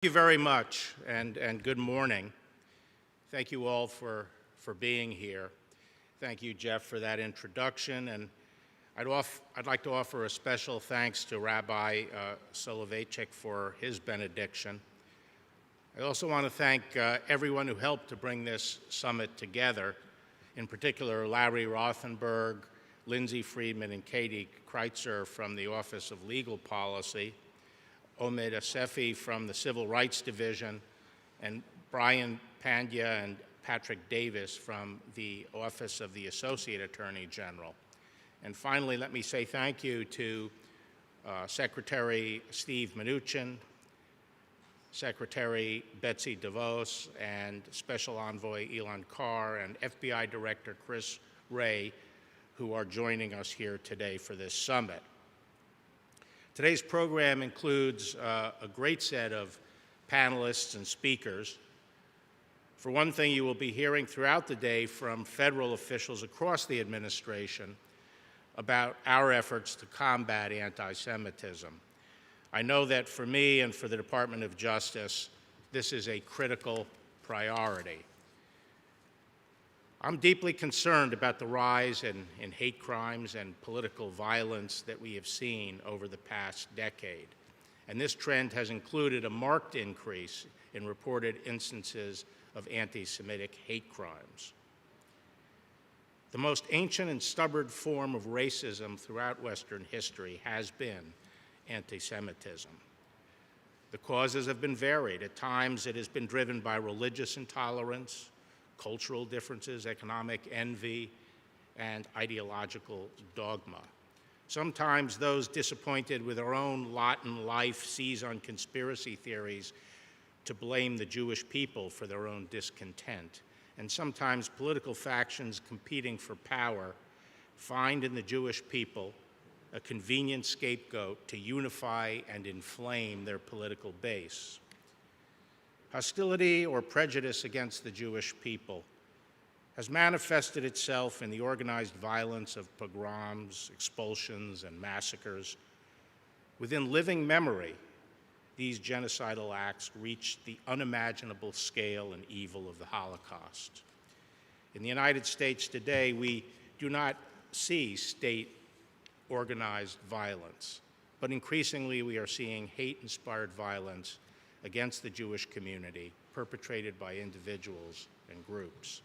Thank you very much, and good morning. Thank you all for being here. Thank you, Jeff, for that introduction, and I'd like to offer a special thanks to Rabbi Soloveitchik for his benediction. I also want to thank everyone who helped to bring this summit together, in particular Larry Rothenberg, Lindsay Friedman, and Katie Kreitzer from the Office of Legal Policy, Omed Asefi from the Civil Rights Division, and Brian Pandya and Patrick Davis from the Office of the Associate Attorney General. And finally, let me say thank you to Secretary Steve Mnuchin, Secretary Betsy DeVos, and Special Envoy Elan Carr, and FBI Director Wray, who are joining us here today for this summit. Today's program includes a great set of panelists and speakers. For one thing, you will be hearing throughout the day from federal officials across the administration about our efforts to combat anti-Semitism. I know that for me and for the Department of Justice, this is a critical priority. I'm deeply concerned about the rise in hate crimes and political violence that we have seen over the past decade. And this trend has included a marked increase in reported instances of anti-Semitic hate crimes. The most ancient and stubborn form of racism throughout Western history has been anti-Semitism. The causes have been varied. At times, it has been driven by religious intolerance, cultural differences, economic envy, and ideological dogma. Sometimes those disappointed with their own lot in life seize on conspiracy theories to blame the Jewish people for their own discontent. And sometimes political factions competing for power find in the Jewish people a convenient scapegoat to unify and inflame their political base. Hostility or prejudice against the Jewish people has manifested itself in the organized violence of pogroms, expulsions, and massacres. Within living memory, these genocidal acts reached the unimaginable scale and evil of the Holocaust. In the United States today, we do not see state-organized violence, but increasingly we are seeing hate-inspired violence against the Jewish community, perpetrated by individuals and groups.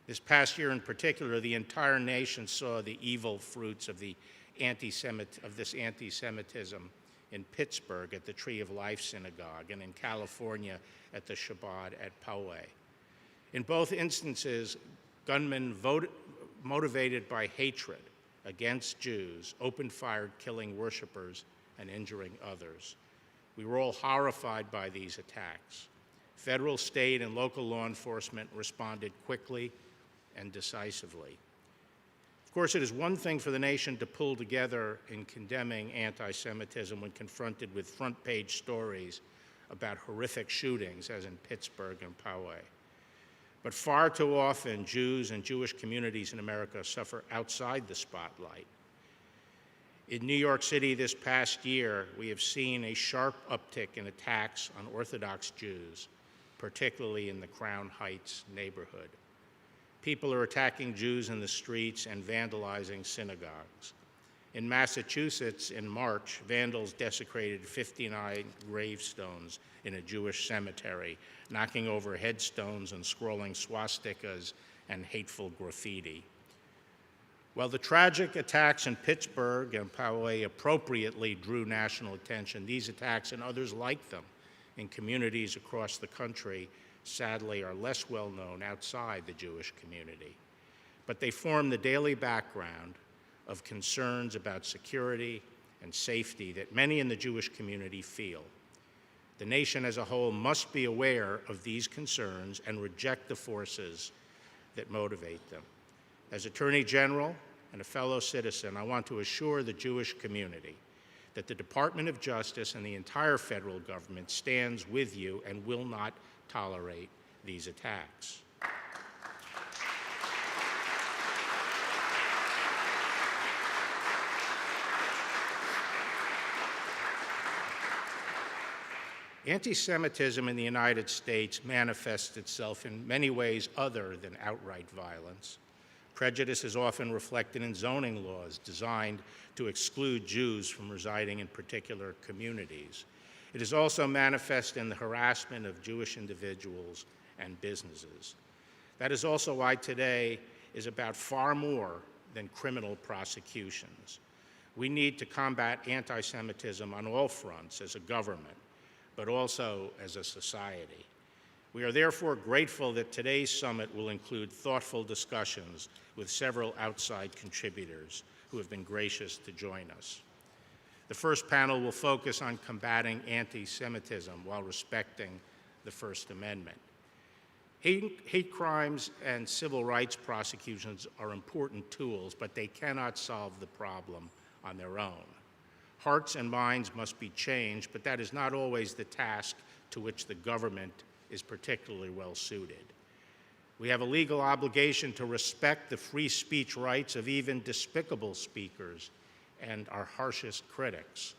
This past year in particular, the entire nation saw the evil fruits of this anti-Semitism in Pittsburgh at the Tree of Life Synagogue and in California at the Shabbat at Poway. In both instances, gunmen motivated by hatred against Jews opened fire, killing worshipers and injuring others. We were all horrified by these attacks. Federal, state, and local law enforcement responded quickly and decisively. Of course, it is one thing for the nation to pull together in condemning anti-Semitism when confronted with front-page stories about horrific shootings, as in Pittsburgh and Poway. But far too often, Jews and Jewish communities in America suffer outside the spotlight. In New York City this past year, we have seen a sharp uptick in attacks on Orthodox Jews, particularly in the Crown Heights neighborhood. People are attacking Jews in the streets and vandalizing synagogues. In Massachusetts, in March, vandals desecrated 59 gravestones in a Jewish cemetery, knocking over headstones and scrolling swastikas and hateful graffiti. While the tragic attacks in Pittsburgh and Poway appropriately drew national attention, these attacks and others like them in communities across the country sadly are less well known outside the Jewish community. But they form the daily background of concerns about security and safety that many in the Jewish community feel. The nation as a whole must be aware of these concerns and reject the forces that motivate them. As Attorney General and a fellow citizen, I want to assure the Jewish community that the Department of Justice and the entire federal government stands with you and will not tolerate these attacks. Anti-Semitism in the United States manifests itself in many ways other than outright violence. Prejudice is often reflected in zoning laws designed to exclude Jews from residing in particular communities. It is also manifest in the harassment of Jewish individuals and businesses. That is also why today is about far more than criminal prosecutions. We need to combat anti-Semitism on all fronts as a government, but also as a society. We are therefore grateful that today's summit will include thoughtful discussions with several outside contributors who have been gracious to join us. The first panel will focus on combating anti-Semitism while respecting the First Amendment. Hate crimes and civil rights prosecutions are important tools, but they cannot solve the problem on their own. Hearts and minds must be changed, but that is not always the task to which the government is particularly well suited. We have a legal obligation to respect the free speech rights of even despicable speakers and our harshest critics.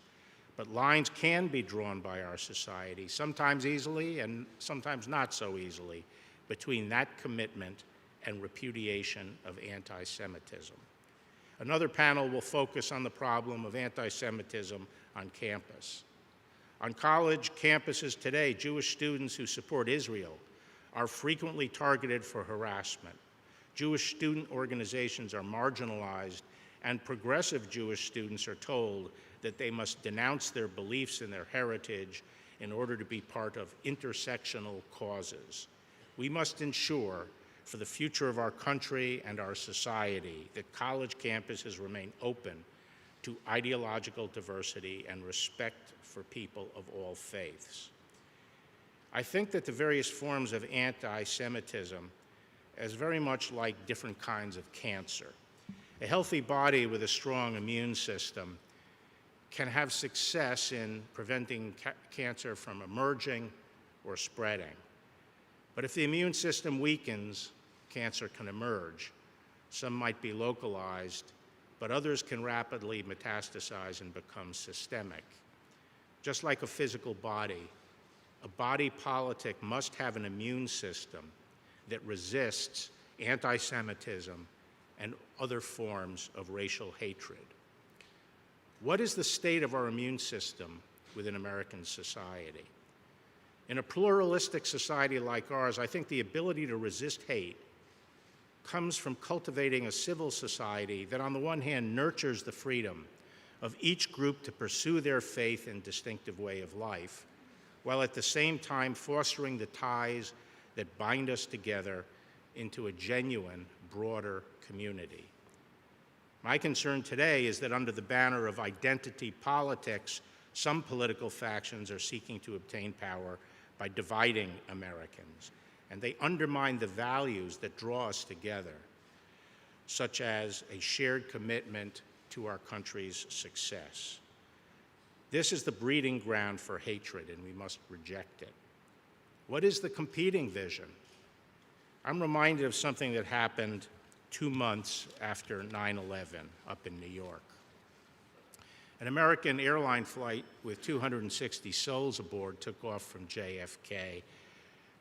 But lines can be drawn by our society, sometimes easily and sometimes not so easily, between that commitment and repudiation of anti-Semitism. Another panel will focus on the problem of anti-Semitism on campus. On college campuses today, Jewish students who support Israel are frequently targeted for harassment. Jewish student organizations are marginalized, and progressive Jewish students are told that they must denounce their beliefs and their heritage in order to be part of intersectional causes. We must ensure, for the future of our country and our society, that college campuses remain open to ideological diversity and respect for people of all faiths. I think that the various forms of anti-Semitism is very much like different kinds of cancer. A healthy body with a strong immune system can have success in preventing cancer from emerging or spreading. But if the immune system weakens, cancer can emerge. Some might be localized, but others can rapidly metastasize and become systemic. Just like a physical body, a body politic must have an immune system that resists anti-Semitism and other forms of racial hatred. What is the state of our immune system within American society? In a pluralistic society like ours, I think the ability to resist hate comes from cultivating a civil society that, on the one hand, nurtures the freedom of each group to pursue their faith and distinctive way of life, while at the same time fostering the ties that bind us together into a genuine, broader community. My concern today is that under the banner of identity politics, some political factions are seeking to obtain power by dividing Americans, and they undermine the values that draw us together, such as a shared commitment to our country's success. This is the breeding ground for hatred, and we must reject it. What is the competing vision? I'm reminded of something that happened 2 months after 9/11 up in New York. An American airline flight with 260 souls aboard took off from JFK,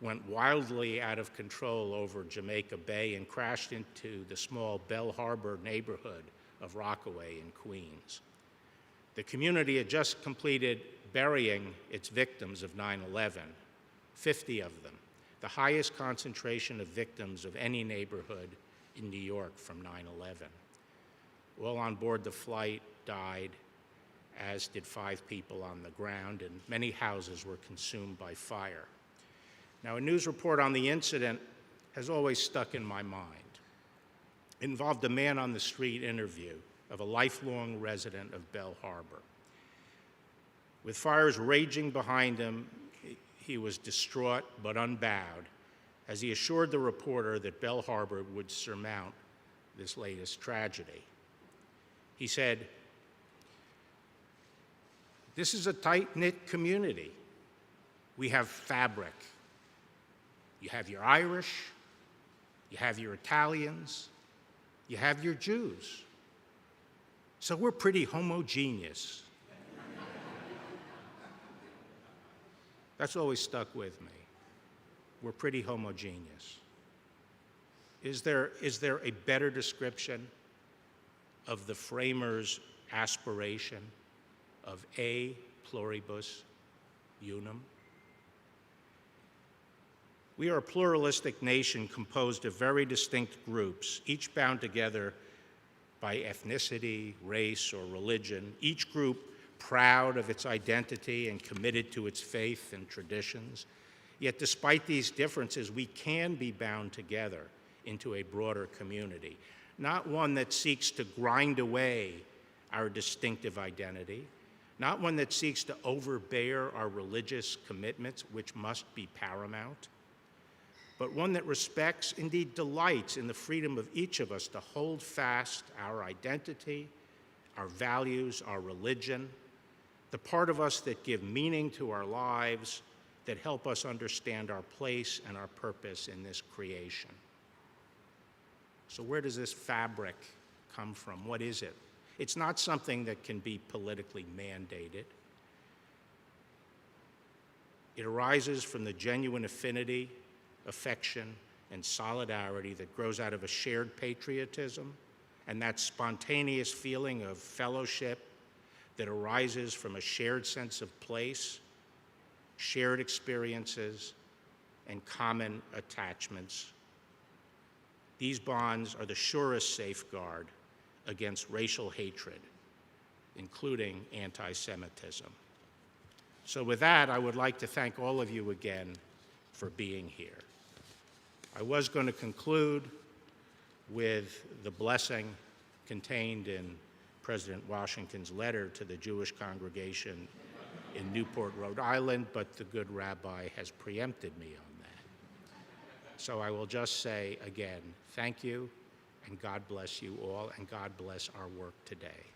went wildly out of control over Jamaica Bay, and crashed into the small Bell Harbor neighborhood of Rockaway in Queens. The community had just completed burying its victims of 9/11, 50 of them, the highest concentration of victims of any neighborhood in New York from 9/11. All on board the flight died, as did 5 people on the ground, and many houses were consumed by fire. Now, a news report on the incident has always stuck in my mind. It involved a man-on-the-street interview of a lifelong resident of Bell Harbor. With fires raging behind him, he was distraught but unbowed as he assured the reporter that Bell Harbor would surmount this latest tragedy. He said, "This is a tight-knit community. We have fabric. You have your Irish, you have your Italians, you have your Jews. So we're pretty homogeneous." That's always stuck with me. We're pretty homogeneous. Is there a better description of the framers' aspiration of a pluribus unum? We are a pluralistic nation composed of very distinct groups, each bound together by ethnicity, race, or religion, each group proud of its identity and committed to its faith and traditions. Yet despite these differences, we can be bound together into a broader community, not one that seeks to grind away our distinctive identity, not one that seeks to overbear our religious commitments, which must be paramount, but one that respects, indeed delights in the freedom of each of us to hold fast our identity, our values, our religion, the part of us that give meaning to our lives, that help us understand our place and our purpose in this creation. So where does this fabric come from? What is it? It's not something that can be politically mandated. It arises from the genuine affinity, affection, and solidarity that grows out of a shared patriotism and that spontaneous feeling of fellowship that arises from a shared sense of place, shared experiences, and common attachments. These bonds are the surest safeguard against racial hatred, including anti-Semitism. So with that, I would like to thank all of you again for being here. I was going to conclude with the blessing contained in President Washington's letter to the Jewish congregation in Newport, Rhode Island, but the good rabbi has preempted me on that. So I will just say again, thank you, and God bless you all, and God bless our work today.